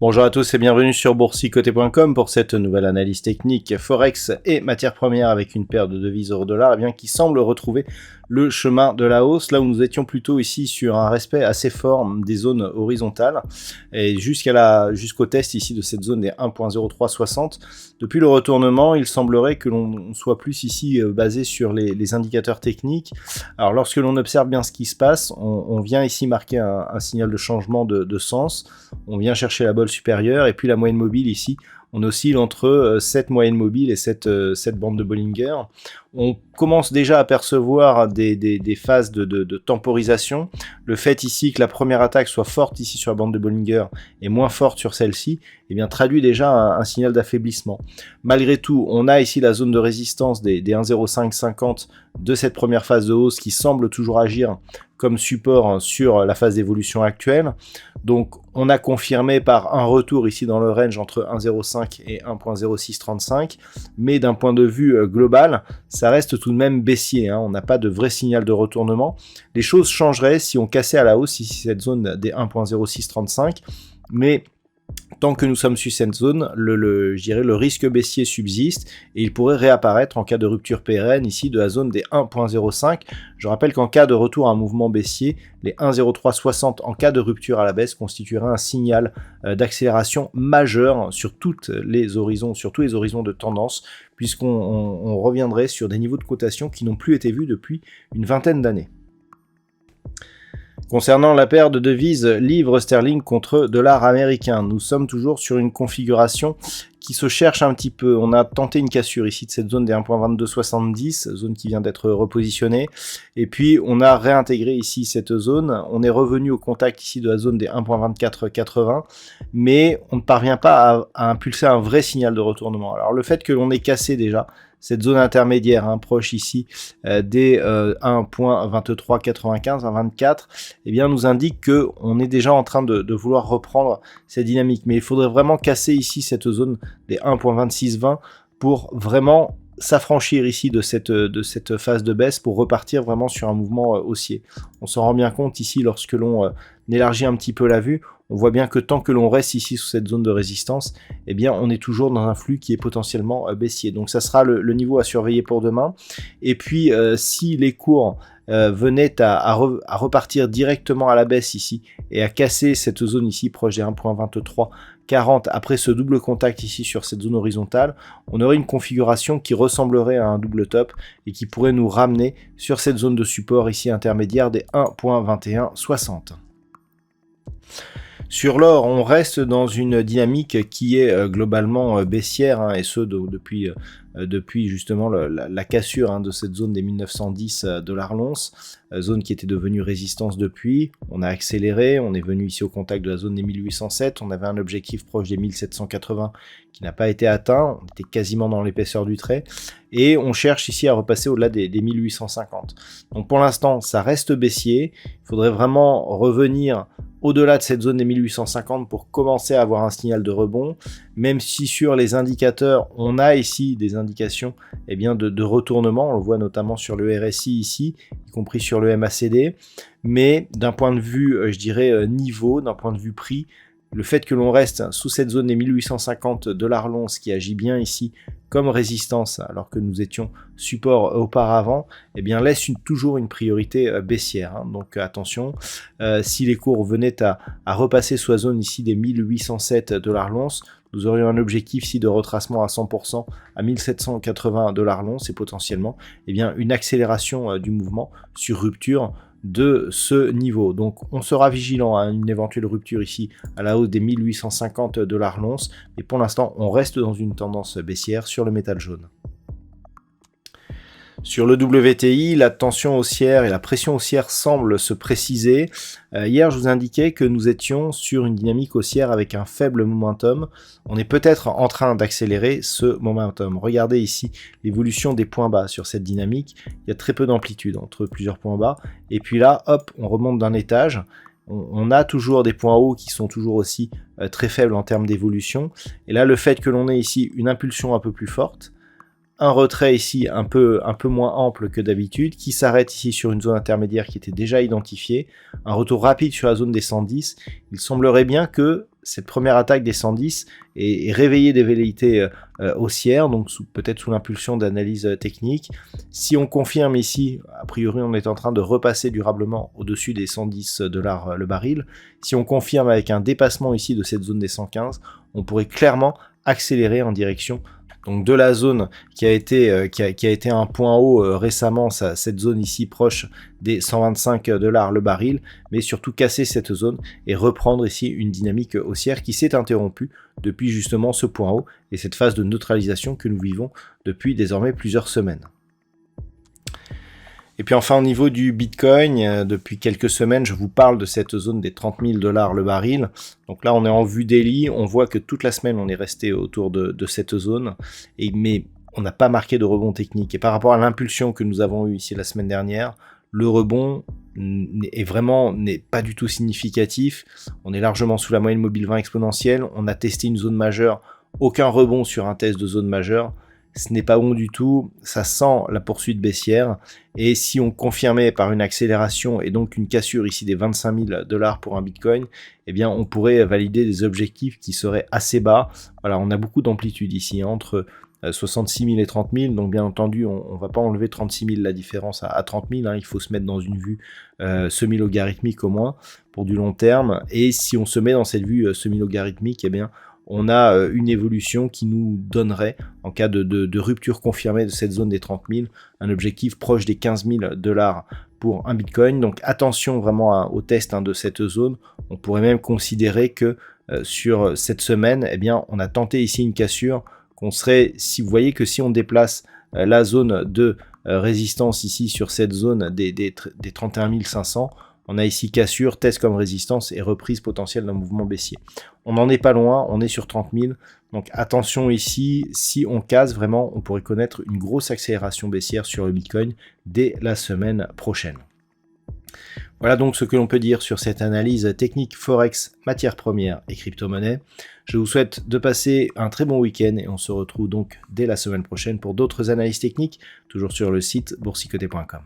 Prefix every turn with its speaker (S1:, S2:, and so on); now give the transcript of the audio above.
S1: Bonjour à tous et bienvenue sur boursicoté.com pour cette nouvelle analyse technique Forex et matières premières avec une paire de devises euro-dollar qui semble retrouver le chemin de la hausse, là où nous étions plutôt ici sur un respect assez fort des zones horizontales et jusqu'au test ici de cette zone des 1.0360. Depuis le retournement, il semblerait que l'on soit plus ici basé sur les indicateurs techniques. Alors lorsque l'on observe bien ce qui se passe, on vient ici marquer un signal de changement de sens, on vient chercher la bolle supérieure et puis la moyenne mobile ici, on oscille entre cette moyenne mobile et cette bande de Bollinger. On commence déjà à percevoir des phases de temporisation. Le fait ici que la première attaque soit forte ici sur la bande de Bollinger et moins forte sur celle-ci, eh bien traduit déjà un signal d'affaiblissement. Malgré tout, on a ici la zone de résistance des 1,0550 de cette première phase de hausse qui semble toujours agir comme support sur la phase d'évolution actuelle. Donc on a confirmé par un retour ici dans le range entre 1,05 et 1.0635, mais d'un point de vue global, ça reste tout de même baissier, on n'a pas de vrai signal de retournement. Les choses changeraient si on cassait à la hausse ici cette zone des 1.0635, mais tant que nous sommes sur cette zone, je dirais le risque baissier subsiste et il pourrait réapparaître en cas de rupture pérenne ici de la zone des 1.05. Je rappelle qu'en cas de retour à un mouvement baissier, les 1.0360 en cas de rupture à la baisse constitueraient un signal d'accélération majeure sur tous les horizons de tendance, puisqu'on reviendrait sur des niveaux de cotation qui n'ont plus été vus depuis une vingtaine d'années. Concernant la paire de devises livre sterling contre dollar américain, nous sommes toujours sur une configuration qui se cherche un petit peu. On a tenté une cassure ici de cette zone des 1.2270, zone qui vient d'être repositionnée, et puis on a réintégré ici cette zone. On est revenu au contact ici de la zone des 1.2480, mais on ne parvient pas à impulser un vrai signal de retournement. Alors le fait que l'on ait cassé déjà cette zone intermédiaire proche ici des 1.2395 à 24, eh bien nous indique que on est déjà en train de vouloir reprendre cette dynamique. Mais il faudrait vraiment casser ici cette zone des 1.2620 pour vraiment s'affranchir ici de cette phase de baisse pour repartir vraiment sur un mouvement haussier. On s'en rend bien compte ici lorsque l'on élargit un petit peu la vue. On voit bien que tant que l'on reste ici sous cette zone de résistance, eh bien on est toujours dans un flux qui est potentiellement baissier. Donc ça sera le niveau à surveiller pour demain. Et puis si les cours venaient à repartir directement à la baisse ici et à casser cette zone ici proche des 1.2340 après ce double contact ici sur cette zone horizontale, on aurait une configuration qui ressemblerait à un double top et qui pourrait nous ramener sur cette zone de support ici intermédiaire des 1.2160. Sur l'or, on reste dans une dynamique qui est globalement baissière, et ce depuis justement la cassure de cette zone des 1910 $ l'once, zone qui était devenue résistance depuis. On a accéléré, on est venu ici au contact de la zone des 1807, on avait un objectif proche des 1780 qui n'a pas été atteint, on était quasiment dans l'épaisseur du trait, et on cherche ici à repasser au-delà des 1850. Donc pour l'instant, ça reste baissier, il faudrait vraiment revenir au-delà de cette zone des 1850 pour commencer à avoir un signal de rebond, même si sur les indicateurs, on a ici des indications de retournement, on le voit notamment sur le RSI ici, y compris sur le MACD, mais d'un point de vue, je dirais, niveau, d'un point de vue prix, le fait que l'on reste sous cette zone des 1850 $ l'once qui agit bien ici comme résistance alors que nous étions support auparavant, laisse toujours une priorité baissière. Donc attention, si les cours venaient à repasser sous la zone ici des 1807 $ l'once, nous aurions un objectif ici de retracement à 100% à 1780 $ l'once et potentiellement une accélération du mouvement sur rupture de ce niveau. Donc on sera vigilant à une éventuelle rupture ici à la hausse des 1850 $ l'once, mais pour l'instant on reste dans une tendance baissière sur le métal jaune. Sur le WTI, la tension haussière et la pression haussière semblent se préciser. Hier, je vous indiquais que nous étions sur une dynamique haussière avec un faible momentum. On est peut-être en train d'accélérer ce momentum. Regardez ici l'évolution des points bas sur cette dynamique. Il y a très peu d'amplitude entre plusieurs points bas. Et puis là, hop, on remonte d'un étage. On a toujours des points hauts qui sont toujours aussi très faibles en termes d'évolution. Et là, le fait que l'on ait ici une impulsion un peu plus forte, un retrait ici un peu moins ample que d'habitude, qui s'arrête ici sur une zone intermédiaire qui était déjà identifiée, un retour rapide sur la zone des 110, il semblerait bien que cette première attaque des 110 ait réveillé des velléités haussières, donc peut-être sous l'impulsion d'analyse technique. Si on confirme ici, a priori on est en train de repasser durablement au-dessus des 110 $ le baril, si on confirme avec un dépassement ici de cette zone des 115, on pourrait clairement accélérer en direction donc de la zone qui a été un point haut récemment, cette zone ici proche des 125 $ le baril, mais surtout casser cette zone et reprendre ici une dynamique haussière qui s'est interrompue depuis justement ce point haut et cette phase de neutralisation que nous vivons depuis désormais plusieurs semaines. Et puis enfin au niveau du Bitcoin, depuis quelques semaines je vous parle de cette zone des 30 000 $ le baril. Donc là on est en vue daily, on voit que toute la semaine on est resté autour de cette zone, mais on n'a pas marqué de rebond technique. Et par rapport à l'impulsion que nous avons eue ici la semaine dernière, le rebond n'est pas du tout significatif. On est largement sous la moyenne mobile 20 exponentielle, on a testé une zone majeure, aucun rebond sur un test de zone majeure. Ce n'est pas bon du tout, ça sent la poursuite baissière, et si on confirmait par une accélération et donc une cassure ici des 25 000 $ pour un Bitcoin, eh bien on pourrait valider des objectifs qui seraient assez bas. Voilà, on a beaucoup d'amplitude ici, entre 66 000 et 30 000, donc bien entendu on ne va pas enlever 36 000 la différence à 30 000, hein, il faut se mettre dans une vue semi-logarithmique au moins, pour du long terme, et si on se met dans cette vue semi-logarithmique, eh bien on a une évolution qui nous donnerait, en cas de rupture confirmée de cette zone des 30 000, un objectif proche des 15 000 $ pour un Bitcoin. Donc attention vraiment au test de cette zone. On pourrait même considérer que sur cette semaine, eh bien, on a tenté ici une cassure, qu'on serait, si vous voyez que si on déplace la zone de résistance ici sur cette zone des 31 500, on a ici cassure, test comme résistance et reprise potentielle d'un mouvement baissier. On n'en est pas loin, on est sur 30 000. Donc attention ici, si on casse vraiment, on pourrait connaître une grosse accélération baissière sur le Bitcoin dès la semaine prochaine. Voilà donc ce que l'on peut dire sur cette analyse technique Forex, matières premières et crypto-monnaies. Je vous souhaite de passer un très bon week-end et on se retrouve donc dès la semaine prochaine pour d'autres analyses techniques, toujours sur le site boursicoté.com.